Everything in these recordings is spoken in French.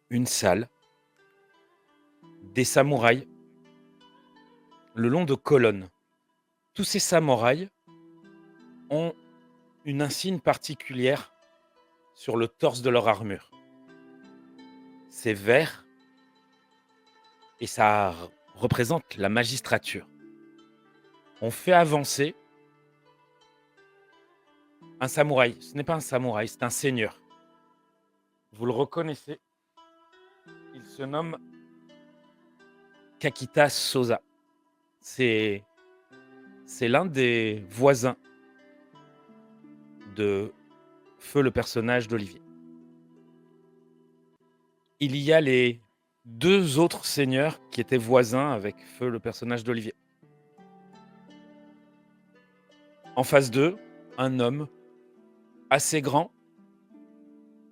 une salle, des samouraïs le long de colonnes. Tous ces samouraïs ont une insigne particulière sur le torse de leur armure. C'est vert et ça représente la magistrature. On fait avancer un samouraï. Ce n'est pas un samouraï, c'est un seigneur. Vous le reconnaissez, il se nomme Kakita Sosa. C'est l'un des voisins de Feu, le personnage d'Olivier. Il y a les 2 autres seigneurs qui étaient voisins avec Feu, le personnage d'Olivier. En face d'eux, un homme assez grand.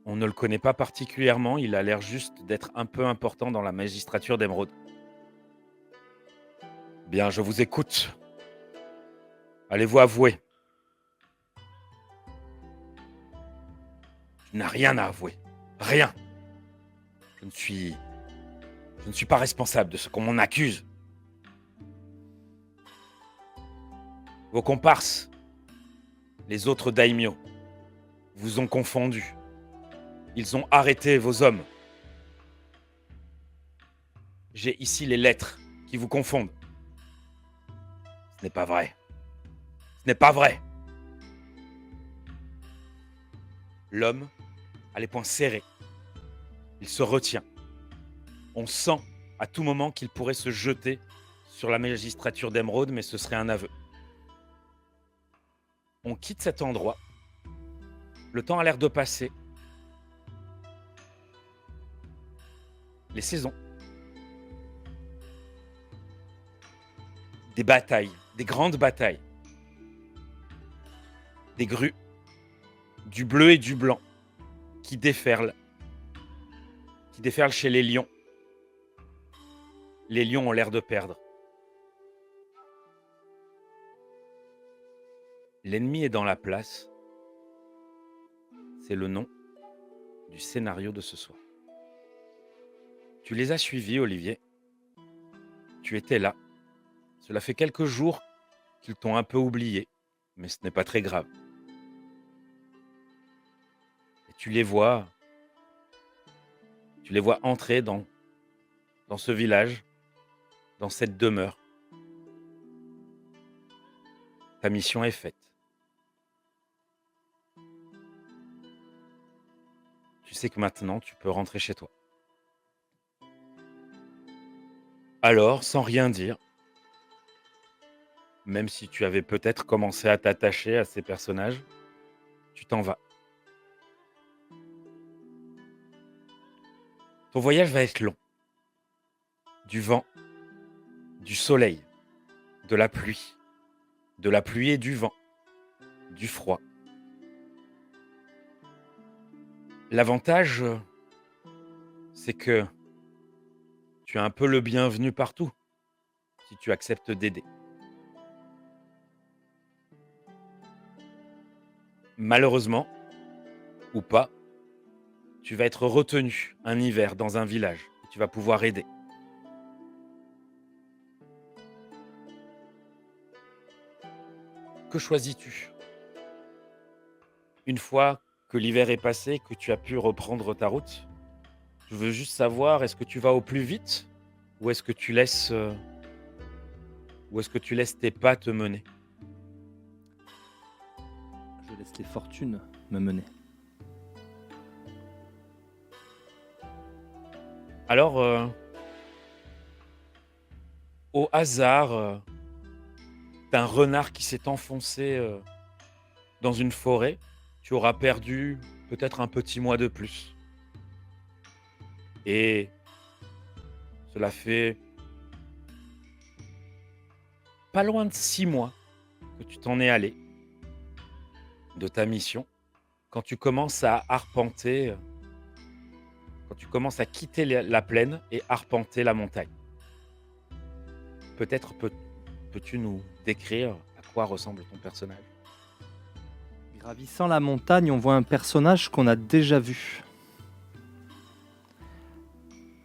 On ne le connaît pas particulièrement, il a l'air juste d'être un peu important dans la magistrature d'Émeraude. Bien, je vous écoute. Allez-vous avouer? Tu n'as rien à avouer. Rien. Je ne suis pas responsable de ce qu'on m'en accuse. Vos comparses, les autres daimyo, vous ont confondu. Ils ont arrêté vos hommes. J'ai ici les lettres qui vous confondent. Ce n'est pas vrai. Ce n'est pas vrai. L'homme a les poings serrés. Il se retient. On sent à tout moment qu'il pourrait se jeter sur la magistrature d'Émeraude, mais ce serait un aveu. On quitte cet endroit. Le temps a l'air de passer. Les saisons. Des batailles, des grandes batailles. Des grues, du bleu et du blanc qui déferlent chez les lions. Les lions ont l'air de perdre. L'ennemi est dans la place. C'est le nom du scénario de ce soir. Tu les as suivis, Olivier. Tu étais là. Cela fait quelques jours qu'ils t'ont un peu oublié, mais ce n'est pas très grave. Et tu les vois entrer dans ce village, dans cette demeure. Ta mission est faite. Tu sais que maintenant, tu peux rentrer chez toi. Alors, sans rien dire, même si tu avais peut-être commencé à t'attacher à ces personnages, tu t'en vas. Ton voyage va être long. Du vent, du soleil, de la pluie et du vent, du froid. L'avantage, c'est que tu es un peu le bienvenu partout, si tu acceptes d'aider. Malheureusement, ou pas, tu vas être retenu un hiver dans un village et tu vas pouvoir aider. Que choisis-tu? Une fois que l'hiver est passé, que tu as pu reprendre ta route, je veux juste savoir, est-ce que tu vas au plus vite ou est-ce que tu laisses tes pas te mener? Je laisse les fortunes me mener. Alors, au hasard d'un renard qui s'est enfoncé dans une forêt, tu auras perdu peut-être un petit mois de plus. Et cela fait pas loin de 6 mois que tu t'en es allé de ta mission, quand tu commences à arpenter, quand tu commences à quitter la plaine et arpenter la montagne. Peut-être peux-tu nous décrire à quoi ressemble ton personnage? Gravissant la montagne, on voit un personnage qu'on a déjà vu.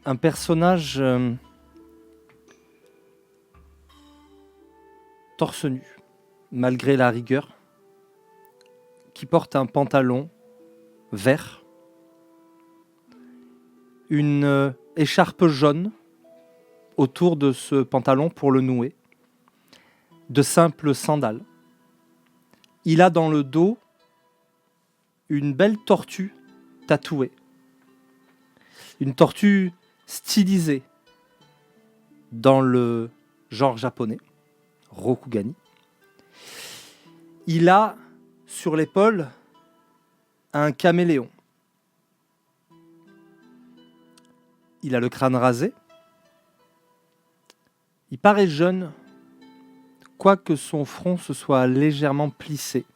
un personnage torse nu, malgré la rigueur, qui porte un pantalon vert, une écharpe jaune autour de ce pantalon pour le nouer, de simples sandales. Il a dans le dos une belle tortue tatouée, une tortue stylisée dans le genre japonais, Rokugani. Il a sur l'épaule un caméléon. Il a le crâne rasé. Il paraît jeune, quoique son front se soit légèrement plissé.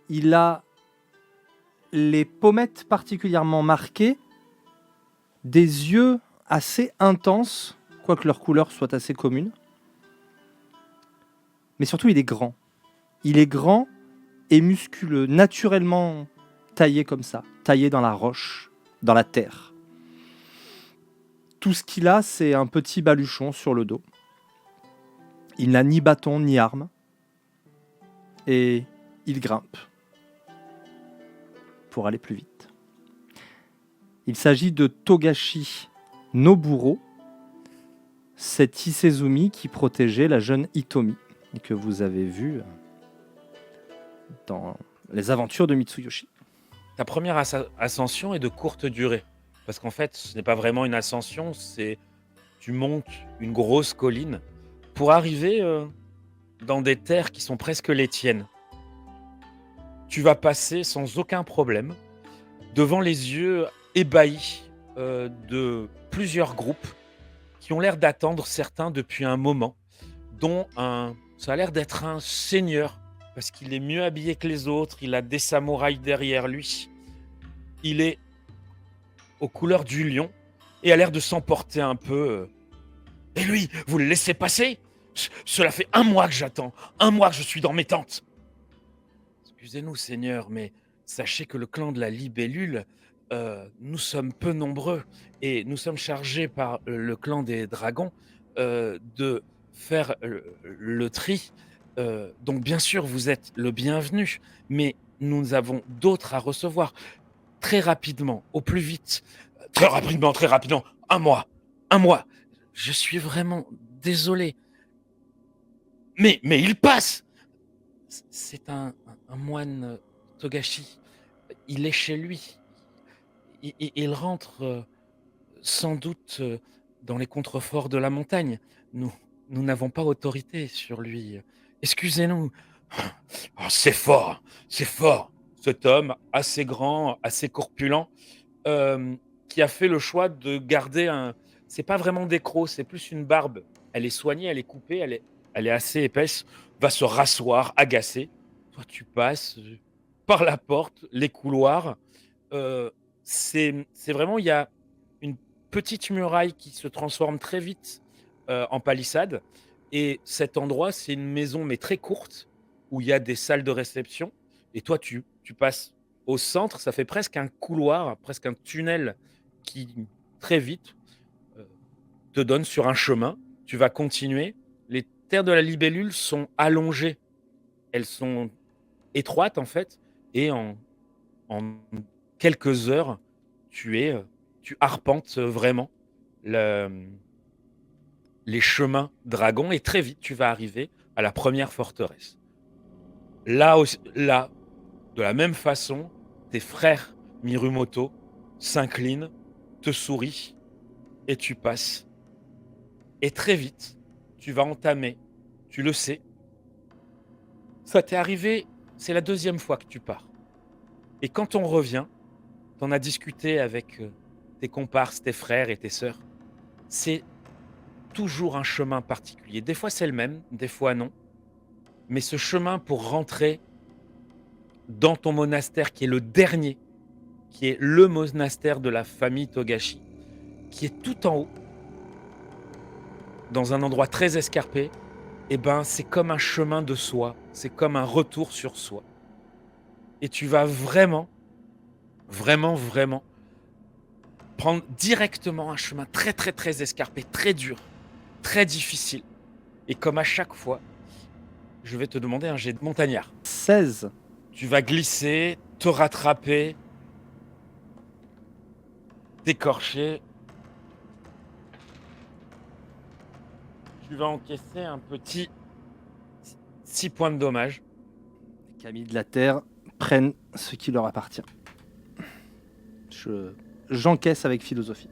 Il a les pommettes particulièrement marquées, des yeux assez intenses, quoique leur couleur soit assez commune. Mais surtout, il est grand. Il est grand et musculeux, naturellement taillé comme ça, taillé dans la roche, dans la terre. Tout ce qu'il a, c'est un petit baluchon sur le dos. Il n'a ni bâton ni arme. Et il grimpe pour aller plus vite. Il s'agit de Togashi Noburo, cet Isezumi qui protégeait la jeune Hitomi, et que vous avez vu dans les aventures de Mitsuyoshi. Ta première ascension est de courte durée. Parce qu'en fait, ce n'est pas vraiment une ascension, c'est tu montes une grosse colline pour arriver dans des terres qui sont presque les tiennes. Tu vas passer sans aucun problème devant les yeux ébahis de plusieurs groupes qui ont l'air d'attendre certains depuis un moment, dont ça a l'air d'être un seigneur, parce qu'il est mieux habillé que les autres, il a des samouraïs derrière lui, il est aux couleurs du lion et a l'air de s'emporter un peu. Et lui, vous le laissez passer ? Cela fait 1 mois que j'attends, 1 mois que je suis dans mes tentes. Excusez-nous, Seigneur, mais sachez que le clan de la Libellule, nous sommes peu nombreux et nous sommes chargés par le clan des dragons de faire le tri. Donc bien sûr, vous êtes le bienvenu, mais nous avons d'autres à recevoir. Très rapidement, au plus vite. Très rapidement. 1 mois. 1 mois. Je suis vraiment désolé. Mais il passe. C'est un moine Togashi. Il est chez lui. Il rentre sans doute dans les contreforts de la montagne. Nous n'avons pas autorité sur lui. Excusez-nous. Oh, c'est fort. Cet homme assez grand, assez corpulent, qui a fait le choix de garder un... C'est pas vraiment des crocs, c'est plus une barbe. Elle est soignée, elle est coupée, elle est assez épaisse. Va se rasseoir, agacé. Toi, tu passes par la porte, les couloirs. C'est vraiment... Il y a une petite muraille qui se transforme très vite en palissade. Et cet endroit, c'est une maison, mais très courte, où il y a des salles de réception. Et toi, tu passes au centre, ça fait presque un couloir, presque un tunnel qui, très vite, te donne sur un chemin. Tu vas continuer. Les terres de la Libellule sont allongées. Elles sont étroites, en fait. Et en quelques heures, tu arpentes vraiment les chemins dragons. Et très vite, tu vas arriver à la première forteresse. Là, de la même façon, tes frères Mirumoto s'inclinent, te sourient et tu passes. Et très vite, tu vas entamer, tu le sais, ça t'est arrivé, c'est la 2e fois que tu pars. Et quand on revient, t'en as discuté avec tes comparses, tes frères et tes sœurs, c'est toujours un chemin particulier. Des fois c'est le même, des fois non. Mais ce chemin pour rentrer dans ton monastère qui est le dernier, qui est le monastère de la famille Togashi, qui est tout en haut, dans un endroit très escarpé, eh ben, c'est comme un chemin de soi, c'est comme un retour sur soi. Et tu vas vraiment Vraiment, vraiment, prendre directement un chemin très, très, très escarpé, très dur, très difficile. Et comme à chaque fois, je vais te demander un jet de montagnard. 16. Tu vas glisser, te rattraper, t'écorcher. Tu vas encaisser un petit 6 points de dommage. Les Camille de la Terre prennent ce qui leur appartient. J'encaisse avec philosophie.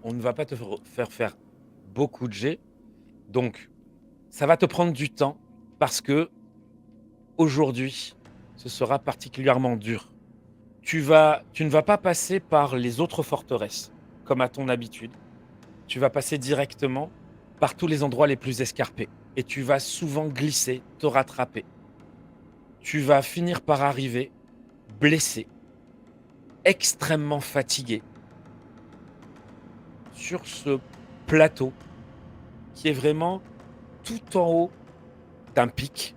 On ne va pas te faire faire beaucoup de jets. Donc, ça va te prendre du temps parce que aujourd'hui, ce sera particulièrement dur. Tu ne vas pas passer par les autres forteresses, comme à ton habitude. Tu vas passer directement par tous les endroits les plus escarpés. Et tu vas souvent glisser, te rattraper. Tu vas finir par arriver blessé, extrêmement fatigué, sur ce plateau qui est vraiment tout en haut d'un pic.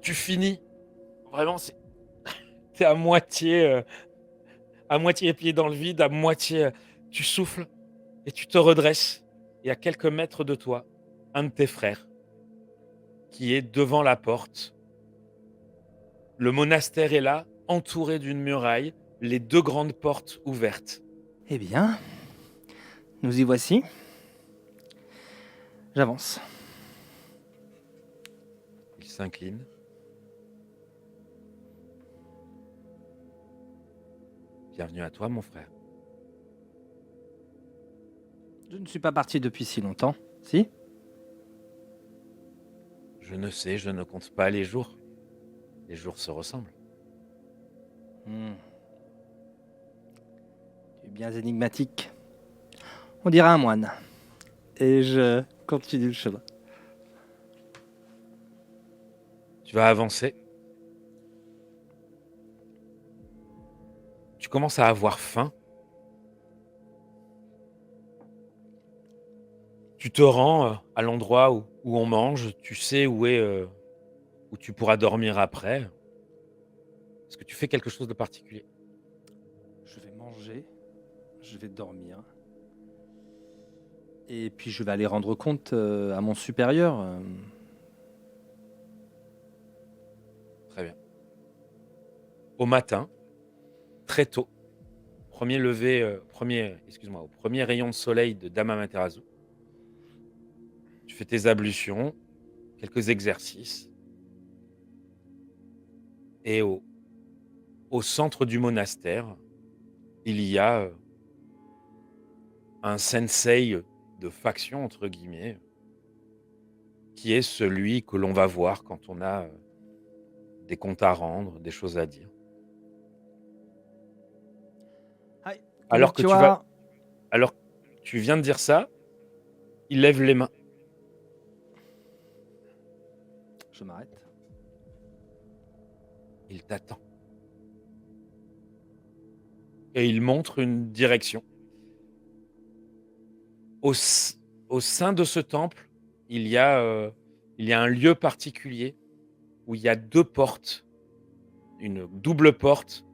Tu finis, vraiment, c'est à moitié pied dans le vide, à moitié, tu souffles et tu te redresses. Et à quelques mètres de toi, un de tes frères qui est devant la porte. Le monastère est là, entouré d'une muraille, les deux grandes portes ouvertes. Eh bien, nous y voici. J'avance. Il s'incline. Bienvenue à toi, mon frère. Je ne suis pas parti depuis si longtemps, si? Je ne sais, je ne compte pas les jours. Les jours se ressemblent. Tu es bien énigmatique. On dirait un moine. Et je continue le chemin. Tu vas avancer. Tu commences à avoir faim. Tu te rends à l'endroit où on mange. Tu sais où tu pourras dormir après. Est-ce que tu fais quelque chose de particulier? Je vais manger, je vais dormir. Et puis je vais aller rendre compte à mon supérieur. Très bien. Au matin, très tôt, au premier rayon de soleil de Dama Materazu, tu fais tes ablutions, quelques exercices, et au centre du monastère, il y a un sensei de faction, entre guillemets, qui est celui que l'on va voir quand on a des comptes à rendre, des choses à dire. Hi, Alors que konnichiwa. alors que tu viens de dire ça, il lève les mains. Je m'arrête. Il t'attend. Et il montre une direction. Au sein de ce temple, il y a un lieu particulier où il y a 2 portes, une double porte,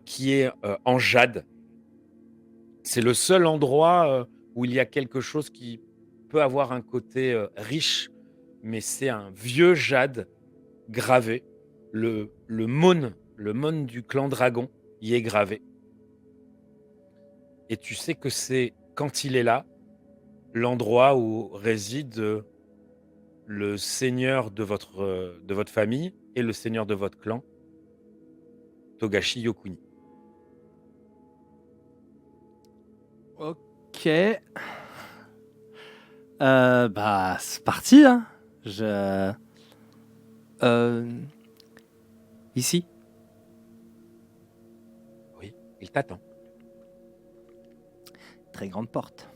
qui est, en jade. C'est le seul endroit, où il y a quelque chose qui peut avoir un côté, riche, mais c'est un vieux jade gravé. Le mône du clan dragon y est gravé. Et tu sais que c'est, quand il est là, l'endroit où réside, le seigneur de votre famille et le seigneur de votre clan, Togashi Yokuni. Ok. Bah, c'est parti, hein. Ici. Oui, il t'attend. Très grande porte.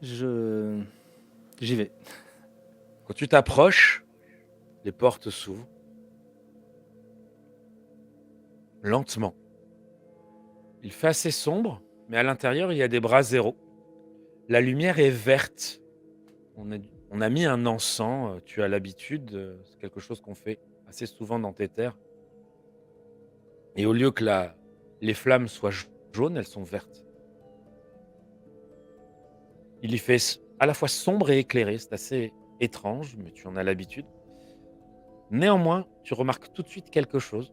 J'y vais. Quand tu t'approches, les portes s'ouvrent. Lentement. Il fait assez sombre, mais à l'intérieur, il y a des bras zéro. La lumière est verte. On On a mis un encens, tu as l'habitude, c'est quelque chose qu'on fait assez souvent dans tes terres et au lieu que la les flammes soient jaunes, elles sont vertes. Il y fait à la fois sombre et éclairé, c'est assez étrange, mais tu en as l'habitude. Néanmoins, tu remarques tout de suite quelque chose.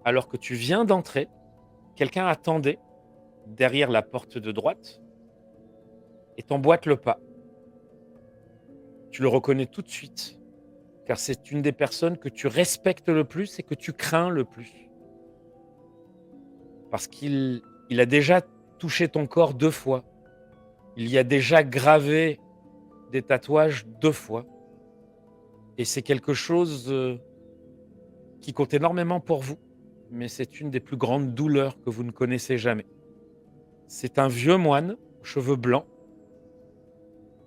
Alors que tu viens d'entrer, quelqu'un attendait derrière la porte de droite et t'emboîte le pas. Tu le reconnais tout de suite, car c'est une des personnes que tu respectes le plus et que tu crains le plus. Parce qu'il a déjà touché ton corps 2 fois. Il y a déjà gravé des tatouages 2 fois et c'est quelque chose, qui compte énormément pour vous, mais c'est une des plus grandes douleurs que vous ne connaissez jamais. C'est un vieux moine aux cheveux blancs,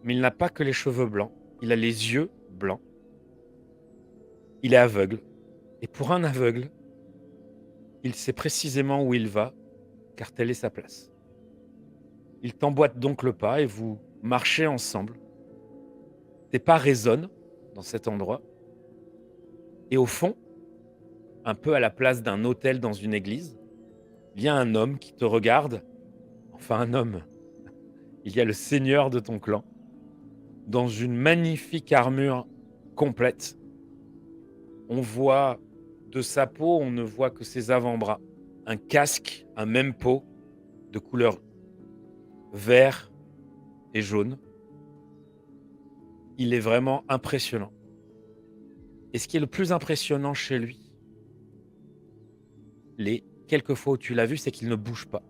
mais il n'a pas que les cheveux blancs, il a les yeux blancs. Il est aveugle et pour un aveugle, il sait précisément où il va, car telle est sa place. Il t'emboîte donc le pas et vous marchez ensemble. Tes pas résonnent dans cet endroit et au fond, un peu à la place d'un autel dans une église, il y a un homme qui te regarde. Enfin un homme, il y a le seigneur de ton clan, dans une magnifique armure complète. On voit de sa peau, on ne voit que ses avant-bras. Un casque, un même pot, de couleur vert et jaune. Il est vraiment impressionnant. Et ce qui est le plus impressionnant chez lui, les quelques fois où tu l'as vu, c'est qu'il ne bouge pas.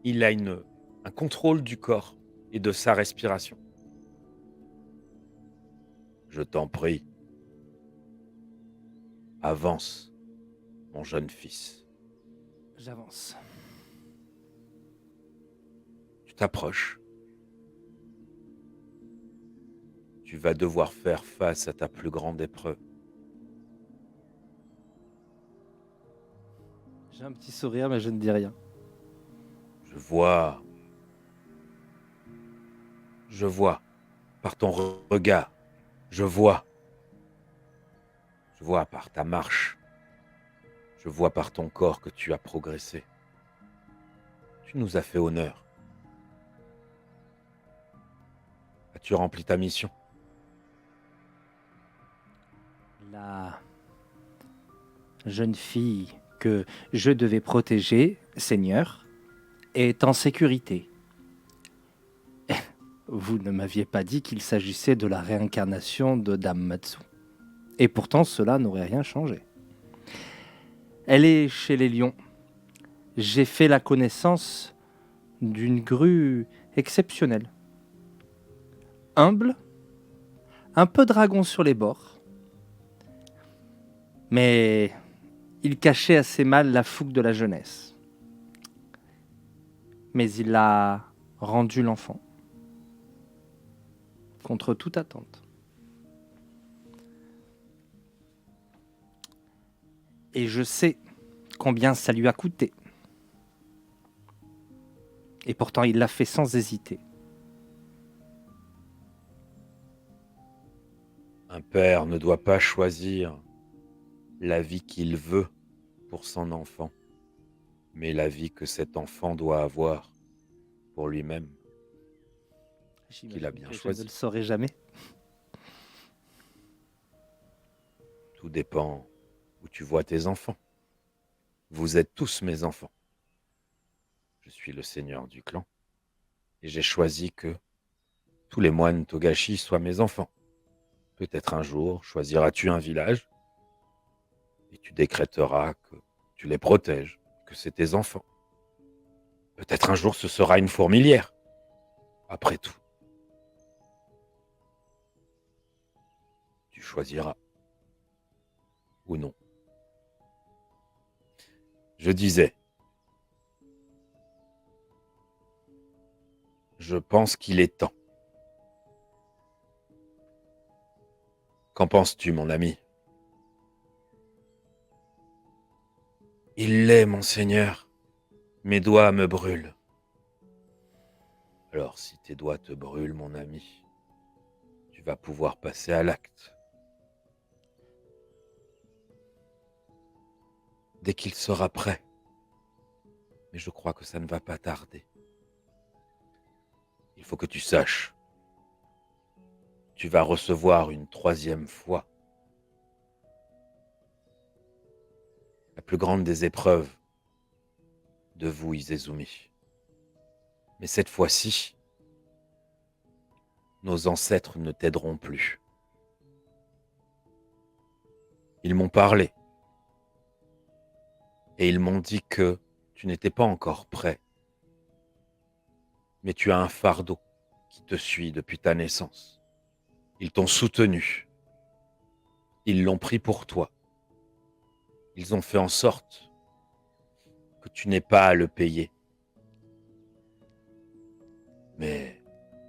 Il a un contrôle du corps et de sa respiration. Je t'en prie, avance, mon jeune fils. J'avance. Tu t'approches. Tu vas devoir faire face à ta plus grande épreuve. J'ai un petit sourire, mais je ne dis rien. Je vois, par ton regard, je vois par ta marche, je vois par ton corps que tu as progressé. Tu nous as fait honneur. As-tu rempli ta mission? La jeune fille que je devais protéger, Seigneur, est en sécurité. Vous ne m'aviez pas dit qu'il s'agissait de la réincarnation de Dame Matsu. Et pourtant, cela n'aurait rien changé. Elle est chez les lions. J'ai fait la connaissance d'une grue exceptionnelle. Humble, un peu dragon sur les bords, mais il cachait assez mal la fougue de la jeunesse. Mais il a rendu l'enfant, contre toute attente. Et je sais combien ça lui a coûté. Et pourtant, il l'a fait sans hésiter. Un père ne doit pas choisir la vie qu'il veut pour son enfant, mais la vie que cet enfant doit avoir pour lui-même, qu'il a bien Je ne choisi. le saurai jamais. Tout dépend où tu vois tes enfants. Vous êtes tous mes enfants. Je suis le seigneur du clan et j'ai choisi que tous les moines Togashi soient mes enfants. Peut-être un jour choisiras-tu un village et tu décréteras que tu les protèges, que c'est tes enfants. Peut-être un jour ce sera une fourmilière. Après tout, tu choisiras ou non. Je disais, je pense qu'il est temps. Qu'en penses-tu, mon ami? Il l'est, monseigneur. Mes doigts me brûlent. Alors, si tes doigts te brûlent, mon ami, vas pouvoir passer à l'acte. Dès qu'il sera prêt. Mais je crois que ça ne va pas tarder. Il faut que tu saches. Tu vas recevoir une 3e fois. La plus grande des épreuves de vous, Izezumi. Mais cette fois-ci, nos ancêtres ne t'aideront plus. Ils m'ont parlé. Et ils m'ont dit que tu n'étais pas encore prêt. Mais tu as un fardeau qui te suit depuis ta naissance. Ils t'ont soutenu. Ils l'ont pris pour toi. Ils ont fait en sorte que tu n'aies pas à le payer. Mais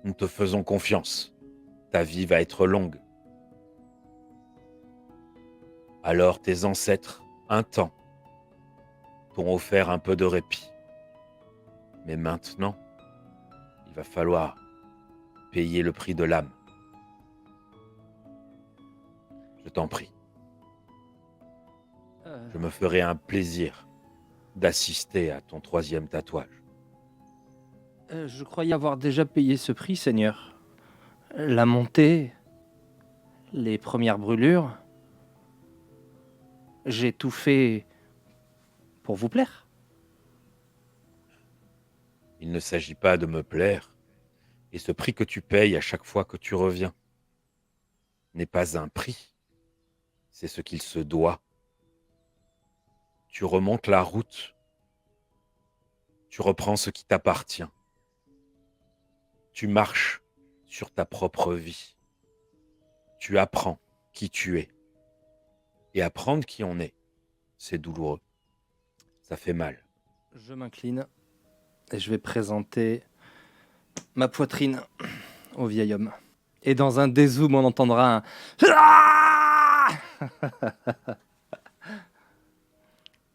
nous te faisons confiance. Ta vie va être longue. Alors tes ancêtres, un temps, t'ont offert un peu de répit. Mais maintenant, il va falloir payer le prix de l'âme. Je t'en prie. Je me ferai un plaisir d'assister à ton 3e tatouage. Je croyais avoir déjà payé ce prix, Seigneur. La montée, les premières brûlures, j'ai tout fait pour vous plaire. Il ne s'agit pas de me plaire, et ce prix que tu payes à chaque fois que tu reviens n'est pas un prix, c'est ce qu'il se doit. Tu remontes la route, tu reprends ce qui t'appartient, tu marches sur ta propre vie, tu apprends qui tu es, et apprendre qui on est, c'est douloureux, ça fait mal. Je m'incline et je vais présenter ma poitrine au vieil homme. Et dans un dézoom, on entendra un Ah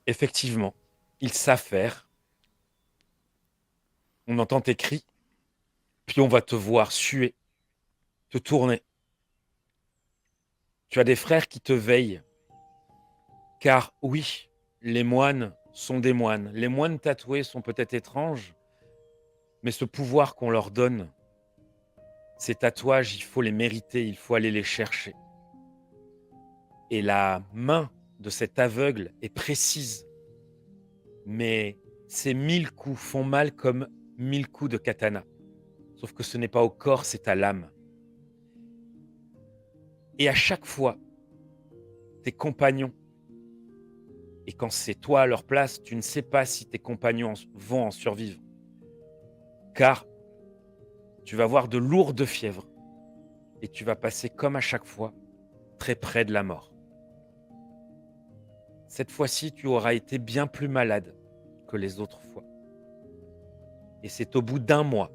Effectivement, il s'affaire, on entend tes cris, puis on va te voir suer, te tourner. Tu as des frères qui te veillent, car oui, les moines sont des moines. Les moines tatoués sont peut-être étranges, mais ce pouvoir qu'on leur donne, ces tatouages, il faut les mériter, il faut aller les chercher. Et la main de cet aveugle est précise, mais ces 1000 coups font mal comme 1000 coups de katana. Sauf que ce n'est pas au corps, c'est à l'âme. Et à chaque fois, tes compagnons, et quand c'est toi à leur place, tu ne sais pas si tes compagnons vont en survivre. Car tu vas avoir de lourdes fièvres et tu vas passer comme à chaque fois très près de la mort. Cette fois-ci, tu auras été bien plus malade que les autres fois. Et c'est au bout d'1 mois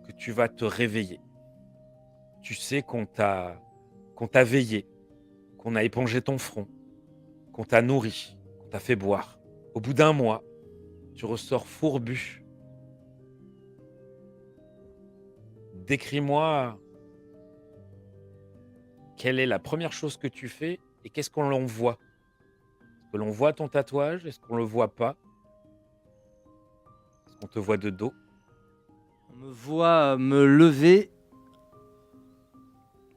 que tu vas te réveiller. Tu sais qu'on t'a veillé, qu'on a épongé ton front, qu'on t'a nourri, qu'on t'a fait boire. Au bout d'1 mois, tu ressors fourbu. Décris-moi quelle est la première chose que tu fais et qu'est-ce qu'on l'on voit. Est-ce que l'on voit ton tatouage? Est-ce qu'on le voit pas? Est-ce qu'on te voit de dos? On me voit me lever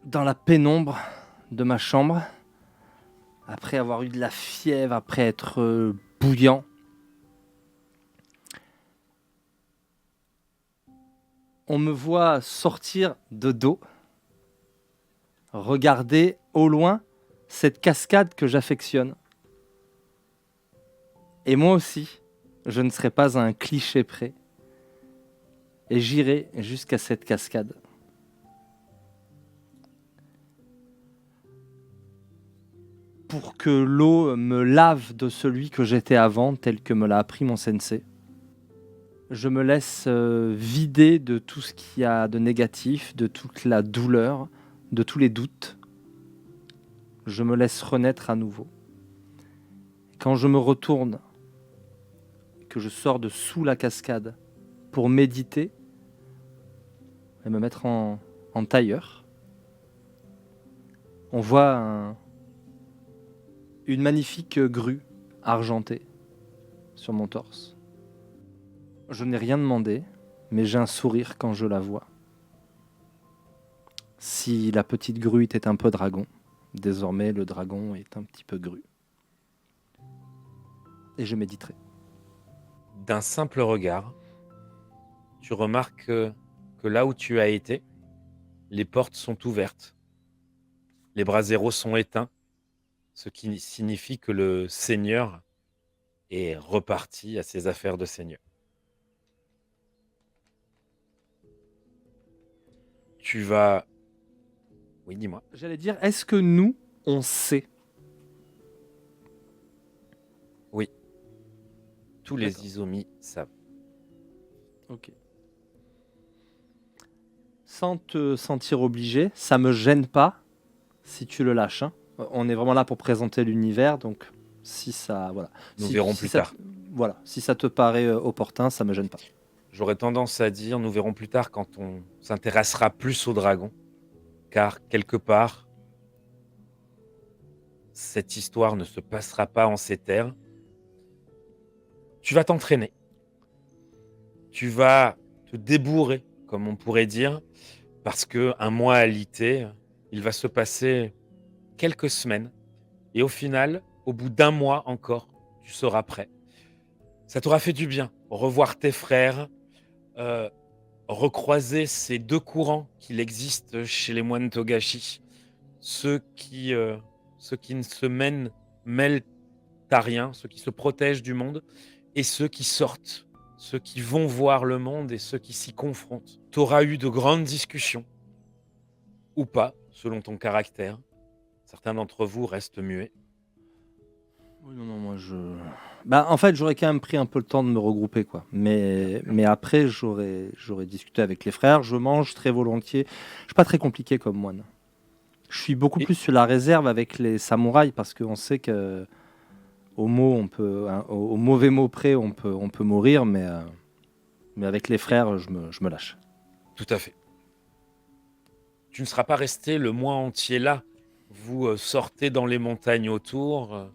dans la pénombre de ma chambre, après avoir eu de la fièvre, après être bouillant. On me voit sortir de dos, regarder au loin cette cascade que j'affectionne. Et moi aussi, je ne serai pas à un cliché près. Et j'irai jusqu'à cette cascade. Pour que l'eau me lave de celui que j'étais avant, tel que me l'a appris mon sensei. Je me laisse vider de tout ce qu'il y a de négatif, de toute la douleur, de tous les doutes. Je me laisse renaître à nouveau. Quand je me retourne, que je sors de sous la cascade pour méditer et me mettre en en tailleur. On voit une magnifique grue argentée sur mon torse. Je n'ai rien demandé, mais j'ai un sourire quand je la vois. Si la petite grue était un peu dragon, désormais le dragon est un petit peu grue. Et je méditerai. D'un simple regard, tu remarques que là où tu as été, les portes sont ouvertes. Les braseros sont éteints, ce qui signifie que le seigneur est reparti à ses affaires de seigneur. Tu vas... Oui, dis-moi. J'allais dire, est-ce que nous, on sait? Oui, tous D'accord. les Izomi savent. Ok. Sans te sentir obligé, ça me gêne pas si tu le lâches. Hein. On est vraiment là pour présenter l'univers, donc si ça, voilà. Nous Si, verrons si plus ça, tard. voilà, si ça te paraît opportun, ça me gêne pas. J'aurais tendance à dire, nous verrons plus tard quand on s'intéressera plus au dragon, car quelque part, cette histoire ne se passera pas en ces terres. Tu vas t'entraîner. Tu vas te débourrer, comme on pourrait dire, parce que un mois alité, il va se passer quelques semaines, et au final, au bout d'un mois encore, tu seras prêt. Ça t'aura fait du bien, revoir tes frères, euh, recroiser ces deux courants qu'il existe chez les moines Togashi, ceux qui, euh, ceux qui ne se mêlent à rien, ceux qui se protègent du monde, et ceux qui sortent, ceux qui vont voir le monde et ceux qui s'y confrontent. Tu auras eu de grandes discussions, ou pas, selon ton caractère. Certains d'entre vous restent muets. Oui, non, moi je. Bah, en fait, j'aurais quand même pris un peu le temps de me regrouper, quoi. Mais après, j'aurais discuté avec les frères. Je mange très volontiers. Je suis pas très compliqué comme moine. Je suis beaucoup Et plus sur la réserve avec les samouraïs parce qu'on sait que au mot, au mauvais mot près, on peut mourir, mais avec les frères, je me lâche. tout à fait. Tu ne seras pas resté le mois entier là. Vous sortez dans les montagnes autour.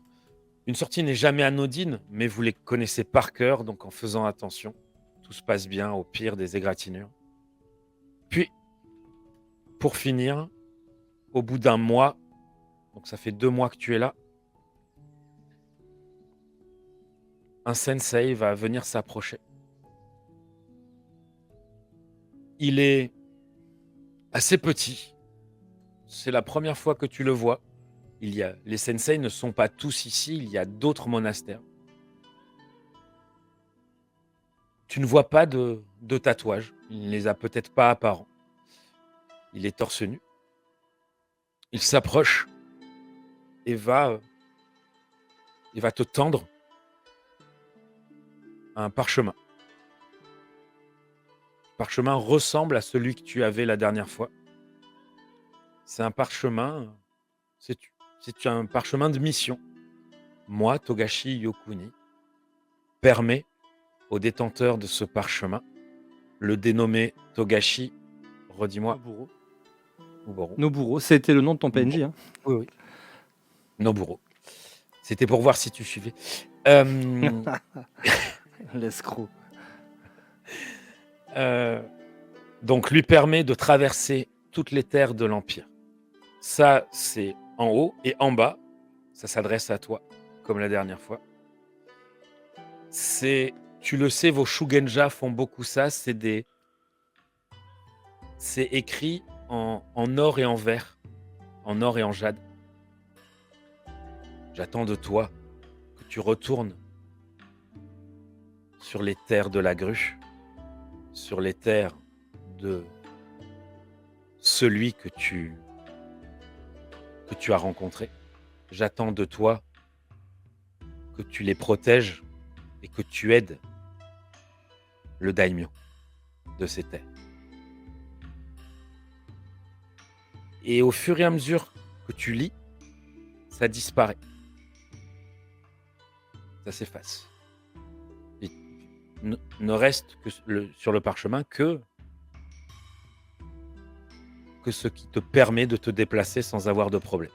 Une sortie n'est jamais anodine, mais vous les connaissez par cœur, donc en faisant attention, tout se passe bien au pire des égratignures. Puis, pour finir, au bout d'un mois, donc ça fait 2 mois que tu es là, un sensei va venir s'approcher. Il est assez petit. C'est la première fois que tu le vois. Les sensei ne sont pas tous ici, il y a d'autres monastères. Tu ne vois pas de tatouages. Il ne les a peut-être pas apparents. Il est torse nu. Il s'approche et va te tendre un parchemin. Le parchemin ressemble à celui que tu avais la dernière fois. C'est un parchemin, c'est un parchemin de mission. Moi, Togashi Yokuni, permets au détenteur de ce parchemin, le dénommé Togashi, redis-moi, Noburo. Noburo. Noburo, c'était le nom de ton PNJ. Hein. Oui, oui. Noburo. C'était pour voir si tu suivais. Euh, L'escroc. donc, lui permet de traverser toutes les terres de l'Empire. Ça, c'est en haut. Et en bas, ça s'adresse à toi, comme la dernière fois. Tu le sais, vos Shugenja font beaucoup ça. C'est écrit en or et en vert, en or et en jade. J'attends de toi que tu retournes sur les terres de la grue, sur les terres de celui que tu as rencontré. J'attends de toi que tu les protèges et que tu aides le daimyo de ces terres. Et au fur et à mesure que tu lis, ça disparaît. Ça s'efface. Et ne reste que sur le parchemin que que ce qui te permet de te déplacer sans avoir de problème.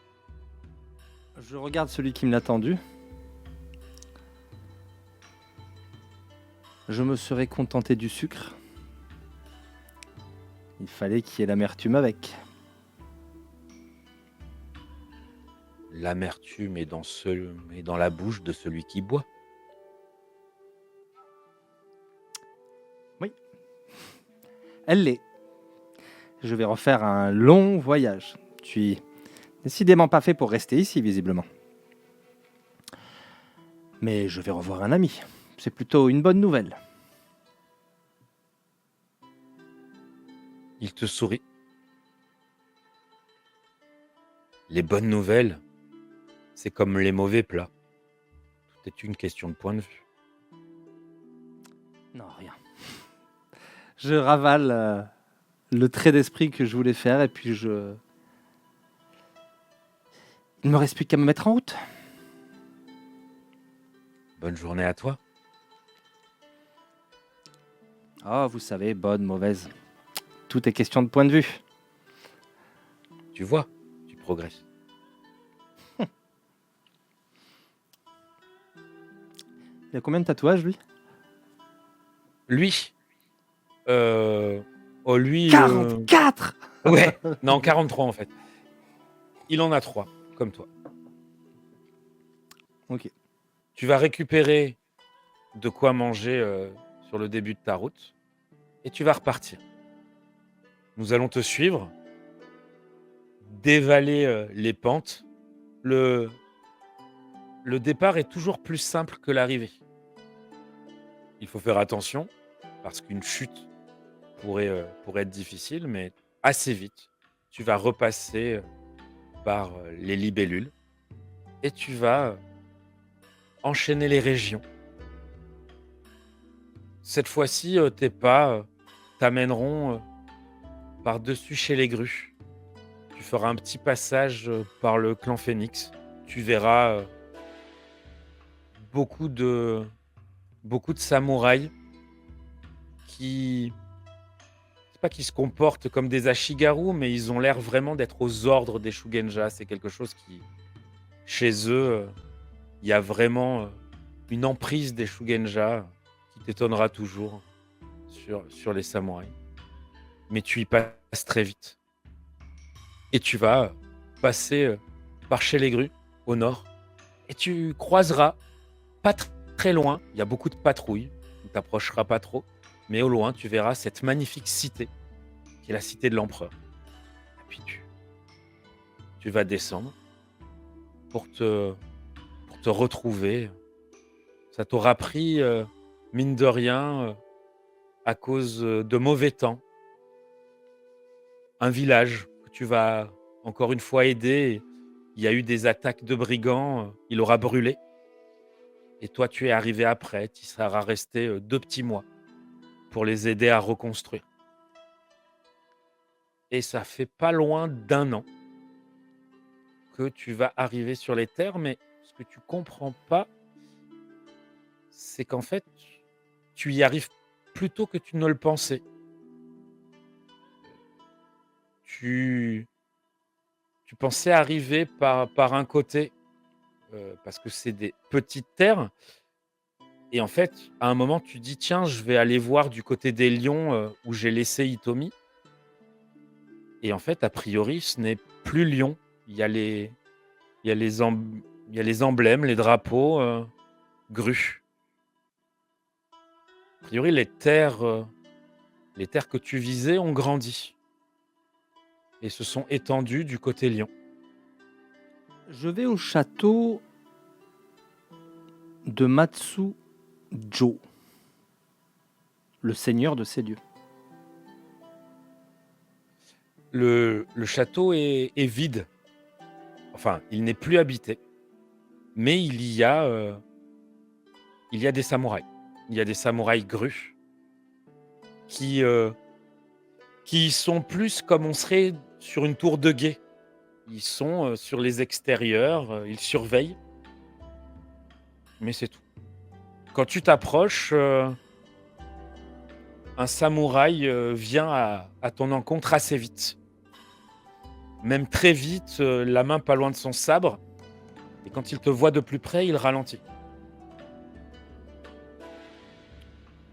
Je regarde celui qui me l'a tendu. Je me serais contenté du sucre. Il fallait qu'il y ait l'amertume avec. L'amertume est dans la bouche de celui qui boit. Oui, elle l'est. Je vais refaire un long voyage. Je suis décidément pas fait pour rester ici, visiblement. Mais je vais revoir un ami. C'est plutôt une bonne nouvelle. Il te sourit. Les bonnes nouvelles, c'est comme les mauvais plats. Tout est une question de point de vue. Non, rien. Je ravale le trait d'esprit que je voulais faire et puis je... Il ne me reste plus qu'à me mettre en route. Bonne journée à toi. Oh, vous savez, bonne, mauvaise. Tout est question de point de vue. Tu vois, tu progresses. Il a combien de tatouages, lui? Lui, lui, 44! ouais, non, 43 en fait. Il en a 3, comme toi. Ok. Tu vas récupérer de quoi manger sur le début de ta route et tu vas repartir. Nous allons te suivre, dévaler les pentes. Le départ est toujours plus simple que l'arrivée. Il faut faire attention parce qu'une chute pourrait être difficile, mais assez vite, tu vas repasser par les libellules et tu vas enchaîner les régions. Cette fois-ci, tes pas t'amèneront par-dessus chez les grues. Tu feras un petit passage par le clan Phénix. Tu verras beaucoup de samouraïs qui... C'est pas qu'ils se comportent comme des Ashigaru, mais ils ont l'air vraiment d'être aux ordres des Shugenja. C'est quelque chose qui... Chez eux, il y a vraiment une emprise des Shugenja qui t'étonnera toujours sur les samouraïs. Mais tu y passes très vite. Et tu vas passer par chez les grues, au nord. Et tu croiseras, pas très loin, il y a beaucoup de patrouilles, tu ne t'approcheras pas trop, mais au loin, tu verras cette magnifique cité, qui est la cité de l'empereur. Et puis tu vas descendre pour te retrouver. Ça t'aura pris, mine de rien, à cause de mauvais temps. Un village que tu vas encore une fois aider. Il y a eu des attaques de brigands, il aura brûlé. Et toi, tu es arrivé après, tu seras resté 2 petits mois pour les aider à reconstruire. Et ça fait pas loin d'1 an que tu vas arriver sur les terres, mais ce que tu comprends pas, c'est qu'en fait, tu y arrives plus tôt que tu ne le pensais. Tu pensais arriver par un côté, parce que c'est des petites terres. Et en fait, à un moment, tu dis: «Tiens, je vais aller voir du côté des lions, où j'ai laissé Hitomi». Et en fait, a priori, ce n'est plus Lyon. Il y a les il y a les emb il y a les emblèmes, les drapeaux, grues. A priori, les terres que tu visais ont grandi et se sont étendues du côté Lyon. Je vais au château de Matsujo, le seigneur de ces lieux. Le château est vide. Enfin, il n'est plus habité, mais il y a des samouraïs. Il y a des samouraïs grues qui sont plus comme on serait sur une tour de guet. Ils sont sur les extérieurs, ils surveillent, mais c'est tout. Quand tu t'approches, un samouraï vient à ton encontre assez vite. même très vite, la main pas loin de son sabre et quand il te voit de plus près, il ralentit.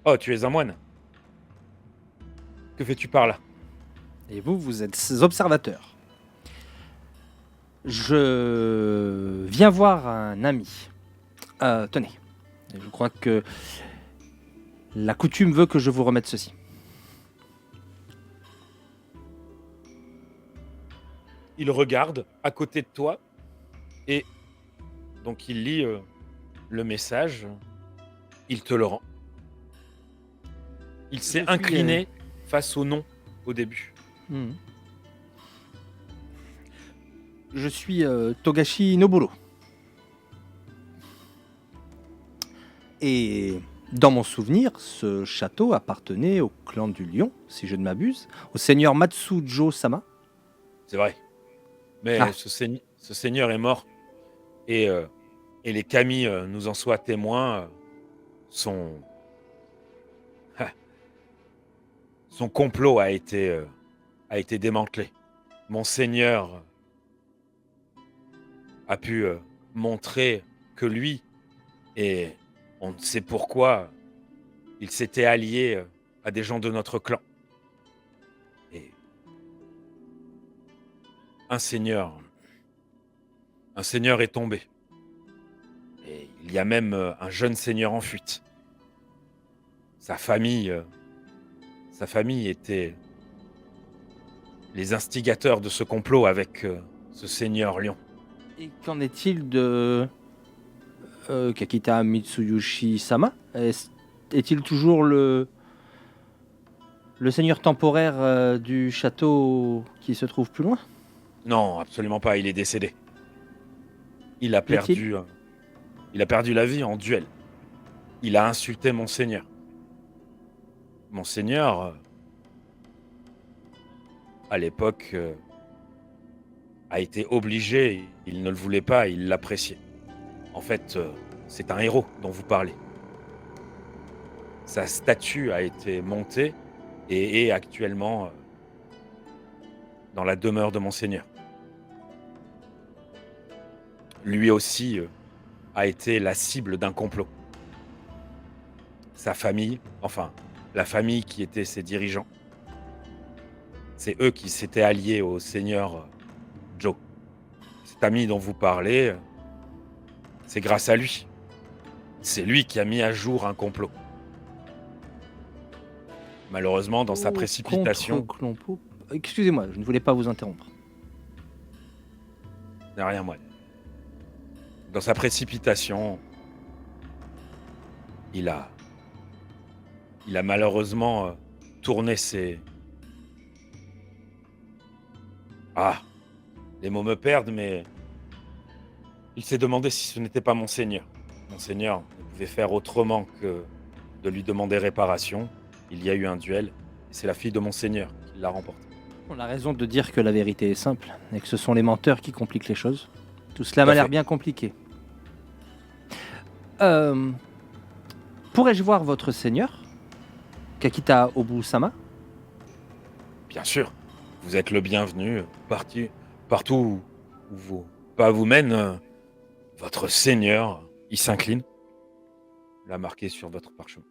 «Oh, tu es un moine? Que fais-tu par là?» Et vous, vous êtes observateurs. Je viens voir un ami. Tenez, je crois que la coutume veut que je vous remette ceci. Il regarde à côté de toi et donc il lit, le message, il te le rend. Il Je s'est suis, incliné face au nom au début. Mhm. Je suis Togashi Noburo. Et dans mon souvenir, ce château appartenait au clan du Lion, si je ne m'abuse, au seigneur Matsujo-sama. C'est vrai. Mais Ah. ce seigneur est mort et les kami, nous en soient témoins, son son complot a été démantelé. Mon seigneur a pu, montrer que lui et on ne sait pourquoi, il s'était allié, à des gens de notre clan. Et un seigneur un seigneur est tombé. Et il y a même, un jeune seigneur en fuite. Sa famille était les instigateurs de ce complot avec, ce seigneur lion. Et qu'en est-il de Kakita Mitsuyoshi-sama? Est-il toujours le seigneur temporaire du château qui se trouve plus loin? Non, absolument pas, il est décédé. Il a L'est-il? perdu, il a perdu la vie en duel. Il a insulté mon seigneur. Mon seigneur, à l'époque, a été obligé, il ne le voulait pas, il l'appréciait. En fait, c'est un héros dont vous parlez. Sa statue a été montée et est actuellement, dans la demeure de mon seigneur. Lui aussi, a été la cible d'un complot. Sa famille, enfin, la famille qui était ses dirigeants, c'est eux qui s'étaient alliés au seigneur Joe. Cet ami dont vous parlez, c'est grâce à lui. C'est lui qui a mis à jour un complot. Malheureusement, dans sa précipitation, Excusez-moi, je ne voulais pas vous interrompre. n'est rien moins. Dans sa précipitation, il a malheureusement tourné ses... Ah, les mots me perdent, mais il s'est demandé si ce n'était pas mon seigneur. Mon seigneur ne pouvait faire autrement que de lui demander réparation. Il y a eu un duel, et c'est la fille de mon seigneur qui l'a remporté. On a raison de dire que la vérité est simple, et que ce sont les menteurs qui compliquent les choses. Tout cela Tout m'a à l'air fait. bien compliqué. Pourrais-je voir votre seigneur, Kakita Obu-sama? Bien sûr, vous êtes le bienvenu, partout où vos pas vous mènent, votre seigneur, il s'incline, l'a marqué sur votre parchemin.